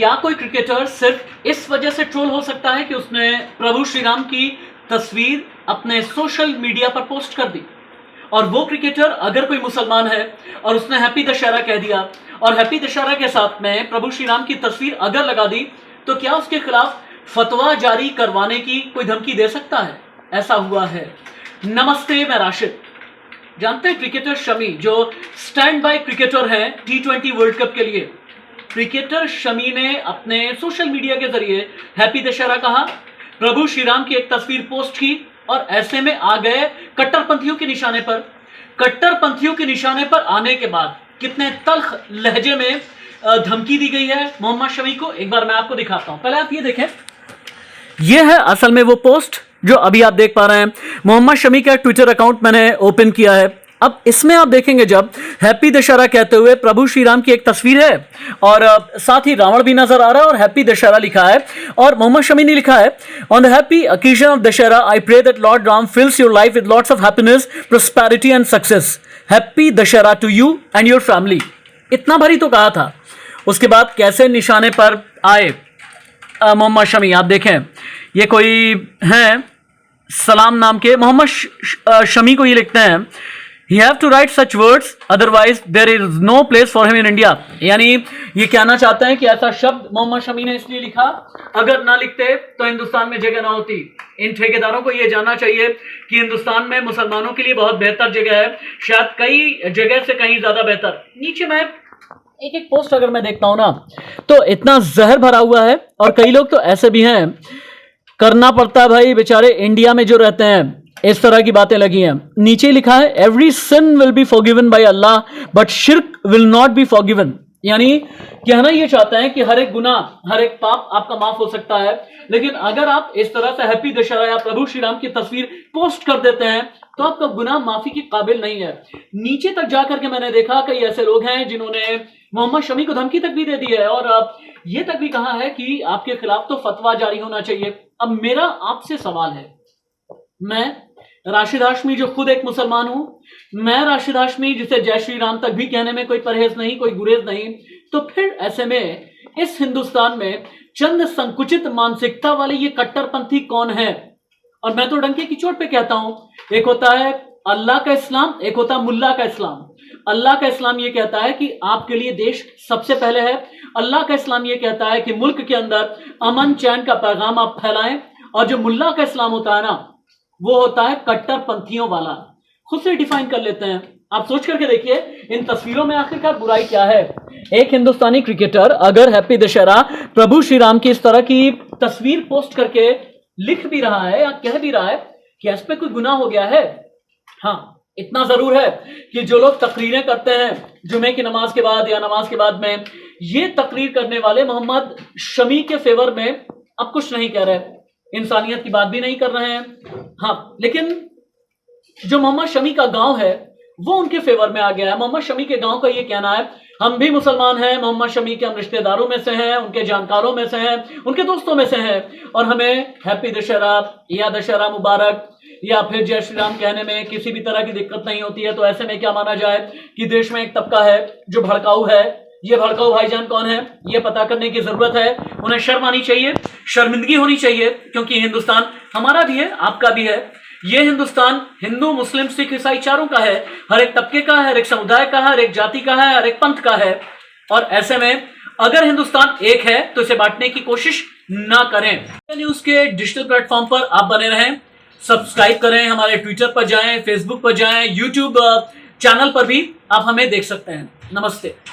क्या कोई क्रिकेटर सिर्फ इस वजह से ट्रोल हो सकता है कि उसने प्रभु श्री राम की तस्वीर अपने सोशल मीडिया पर पोस्ट कर दी? और वो क्रिकेटर अगर कोई मुसलमान है और उसने हैप्पी दशहरा कह दिया और हैप्पी दशहरा के साथ में प्रभु श्री राम की तस्वीर अगर लगा दी, तो क्या उसके खिलाफ फतवा जारी करवाने की कोई धमकी दे सकता है? ऐसा हुआ है। नमस्ते, मैं राशिद। जानते हैं क्रिकेटर शमी जो स्टैंड बाय क्रिकेटर हैं T20 वर्ल्ड कप के लिए, क्रिकेटर शमी ने अपने सोशल मीडिया के जरिए हैप्पी दशहरा कहा, प्रभु श्री राम की एक तस्वीर पोस्ट की और ऐसे में आ गए कट्टरपंथियों के निशाने पर। कट्टरपंथियों के निशाने पर आने के बाद कितने तल्ख लहजे में धमकी दी गई है मोहम्मद शमी को, एक बार मैं आपको दिखाता हूं। पहले आप ये देखें, ये है असल में वो पोस्ट जो अभी आप देख पा रहे हैं। मोहम्मद शमी का ट्विटर अकाउंट मैंने ओपन किया है। अब इसमें आप देखेंगे जब हैप्पी दशहरा कहते हुए प्रभु श्री राम की एक तस्वीर है और साथ ही रावण भी नजर आ रहा है और हैप्पी दशहरा लिखा है। और मोहम्मद शमी ने लिखा है, on the happy occasion of Dussehra I pray that Lord Ram fills your life with lots of happiness, prosperity and success. Happy Dussehra to you and your family. इतना भरी तो कहा था। उसके बाद कैसे निशाने पर आए मोहम्मद शमी, आप देखें, ये कोई हैं सलाम नाम के मोहम्मद शमी को ये लिखते हैं, He have to write such words, otherwise there is no place for him in India। यानी ये कहना चाहते हैं कि ऐसा शब्द मोहम्मद शमी ने इसलिए लिखा, अगर ना लिखते तो हिंदुस्तान में जगह ना होती। इन ठेकेदारों को ये जानना चाहिए कि हिंदुस्तान में मुसलमानों के लिए बहुत बेहतर जगह है, शायद कई जगह से कहीं ज्यादा बेहतर। नीचे मैं एक एक पोस्ट अगर मैं देखता हूं ना, तो इतना जहर भरा हुआ है। और कई लोग तो ऐसे भी हैं, करना पड़ता है भाई, बेचारे इंडिया में जो रहते हैं, इस तरह की बातें लगी हैं। नीचे लिखा है, every sin will be forgiven by Allah but शिर्क विल नॉट बी फॉरगिवन। यानी कहना ये चाहता है कि हर एक गुनाह, हर एक पाप आपका माफ हो सकता है, लेकिन अगर आप इस तरह से हैप्पी दशहरा या प्रभु श्री राम की तस्वीर पोस्ट कर देते हैं तो आपका गुनाह माफी के काबिल नहीं है। नीचे तक जाकर के मैंने देखा कई ऐसे लोग हैं जिन्होंने मोहम्मद शमी को धमकी तक भी दे दी है और ये तक भी कहा है कि आपके खिलाफ तो फतवा जारी होना चाहिए। अब मेरा आपसे सवाल है, मैं राशिद हाशमी जो खुद एक मुसलमान हूं, मैं राशिद हाशमी जिसे जय श्री राम तक भी कहने में कोई परहेज नहीं, कोई गुरेज नहीं, तो फिर ऐसे में इस हिंदुस्तान में चंद संकुचित मानसिकता वाले ये कट्टरपंथी कौन है? और मैं तो डंके की चोट पे कहता हूं, एक होता है अल्लाह का इस्लाम, एक होता है मुल्ला का इस्लाम। अल्लाह का इस्लाम ये कहता है कि आपके लिए देश सबसे पहले है। अल्लाह का इस्लाम ये कहता है कि मुल्क के अंदर अमन चैन का पैगाम आप फैलाएं। और जो मुल्ला का इस्लाम होता है ना, वो होता है कट्टरपंथियों वाला। खुद से डिफाइन कर लेते हैं। आप सोच करके देखिए इन तस्वीरों में आखिरकार बुराई क्या है। एक हिंदुस्तानी क्रिकेटर अगर हैप्पी दशहरा प्रभु श्री राम की इस तरह की तस्वीर पोस्ट करके लिख भी रहा है या कह भी रहा है कि इस पे कोई गुनाह हो गया है। हाँ, इतना जरूर है कि जो लोग तकरीरें करते हैं जुमे की नमाज के बाद या नमाज के बाद में, ये तकरीर करने वाले मोहम्मद शमी के फेवर में अब कुछ नहीं कह रहे, इंसानियत की बात भी नहीं कर रहे हैं। हाँ, लेकिन जो मोहम्मद शमी का गांव है वो उनके फेवर में आ गया है। मोहम्मद शमी के गांव का ये कहना है, हम भी मुसलमान हैं, मोहम्मद शमी के हम रिश्तेदारों में से हैं, उनके जानकारों में से हैं, उनके दोस्तों में से हैं, और हमें हैप्पी दशहरा या दशहरा मुबारक या फिर जय श्री राम कहने में किसी भी तरह की दिक्कत नहीं होती है। तो ऐसे में क्या माना जाए कि देश में एक तबका है जो भड़काऊ है। ये भड़काऊ भाईजान कौन है, ये पता करने की जरूरत है। उन्हें शर्म आनी चाहिए, शर्मिंदगी होनी चाहिए, क्योंकि हिंदुस्तान हमारा भी है, आपका भी है। ये हिंदुस्तान हिंदू मुस्लिम सिख ईसाई चारों का है, हर एक तबके का है, हर एक समुदाय का है, हर एक जाति का है, हर एक पंथ का है। और ऐसे में अगर हिंदुस्तान एक है तो इसे बांटने की कोशिश ना करें। न्यूज के डिजिटल प्लेटफॉर्म पर आप बने रहें, सब्सक्राइब करें, हमारे ट्विटर पर जाएं, फेसबुक पर जाएं, यूट्यूब चैनल पर भी आप हमें देख सकते हैं। नमस्ते।